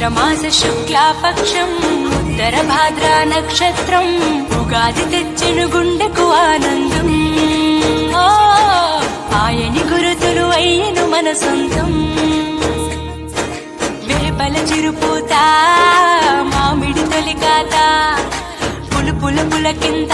చైత్రమాస శుక్లాపక్షం ఉత్తర భాద్రా నక్షత్రం ఉగాది తెచ్చెను గుండెకు ఆనందం. ఆయని గురుతులు అయ్యను మన సొంతం. వేపల చిరుపూత మామిడి తొలికాత పులు పుల పుల కింద